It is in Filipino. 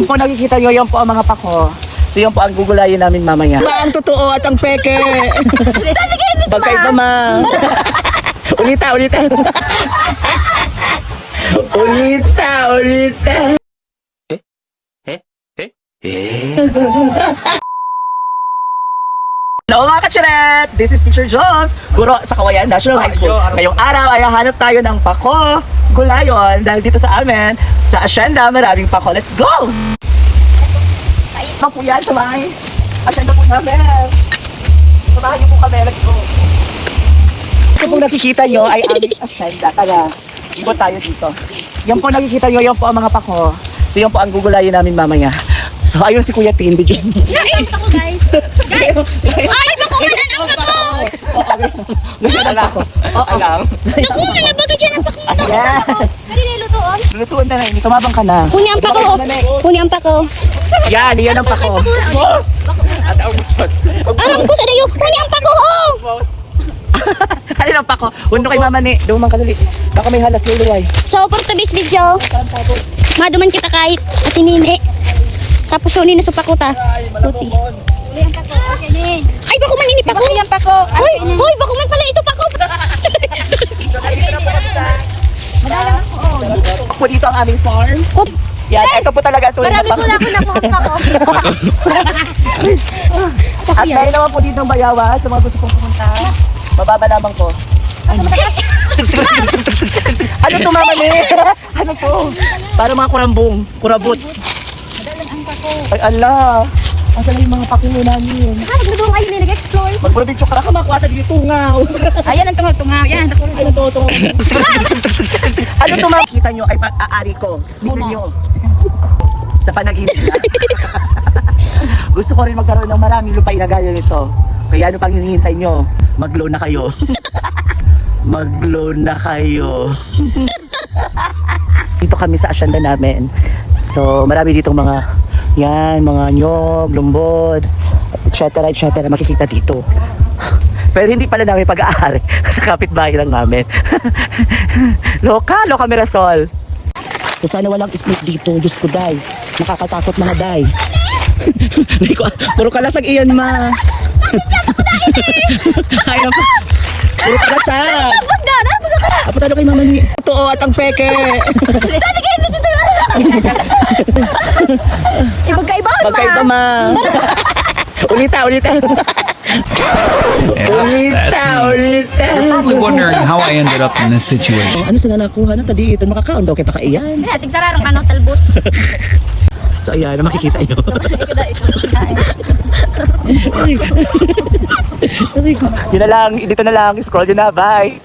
Kung nakikita nyo, yan po ang mga pako. So yan po ang gugulayin namin mamaya. Ba ang totoo at ang peke? Magkaiba ma. Ulita. Hello mga kacharet! This is Teacher Jones, guro sa Kawayan National High School. Ngayong araw ay hanap tayo ng pako, gulayon, dahil dito sa amin, sa asyenda, maraming pako. Let's go! Ano po yan, sabay? Asyenda po namin. Sabahan niyo po kami, let's go. Ito pong nakikita nyo ay aming asyenda. Tara, ikot tayo dito. Yan po nakikita nyo, yan po ang mga pako. So yan po ang gugulayin namin mamaya. So ayun si Kuya Tin, video. Ay, pako guys! Guys! Ay, pako man ang pako! Alam ko. Alam. Naku, nalabaga dyan ang pako ito. Yes. Pwede na lutoon? Lutuan na rin, tumabang ka na. Puni ang pako. Puni ang pako. Yan ang pako. At ang musot. Alam ko sa dayo. Puni ang pako. Ano ang pako? Huwag kay mama ni. Dumang ka dali. Baka may halas luluway. So, for today's video, maduman kita kahit atinini. Tapos huli na sa pako ta. Puti. Ay, bako man ini pako. Ay, pako. Ay, bako man pala ito pako. Po dito ang aming farm. Yan, ito po talaga ito. Marami po na ako nakuha pako. At meron naman po dito ang bayawa sa mga gusto kong pumunta. Mababa lamang po. Ano to mama ni? Ano to? Para mga kurabot. Ay ala. Asa na yung mga pakulo namin? Nagluto kayo na nag-explore. Magprobitsyo ka ka makuha sa dito tungaw. Ayan ang tungaw-tungaw. Yan. Ano to? Ano to makita nyo ay pag-aari ko. Tignan nyo. Sa panaginip na. Gusto ko rin magkaroon ng maraming lupay na gaya nito. Kaya ano pang hinihintay nyo? Mag-loan na kayo. Mag-loan na kayo. Dito kami sa asyenda namin. So marami ditong mga mga nyog, lumbod, etc. makikita dito. Pero hindi pala namin pag-aari sa kapitbahay lang namin. Loka Mirasol. So sana walang snake dito, Diyos ko day. Nakakatakot mga day. Puro kalasag iyan ma. Ayaw pa. Puro kalasag. Apatado kay mama ni. Totoo at ang peke. Sabi kayo nito tayo. Magkaiba ma. Ulita. You're probably wondering how I ended up in this situation. Ano sila nakuha na tadi ito makakaon daw kita kaiyan. Tigsararong ano talbos. So ayan, makikita nyo. Yun na lang, dito na lang, scroll nyo na, bye.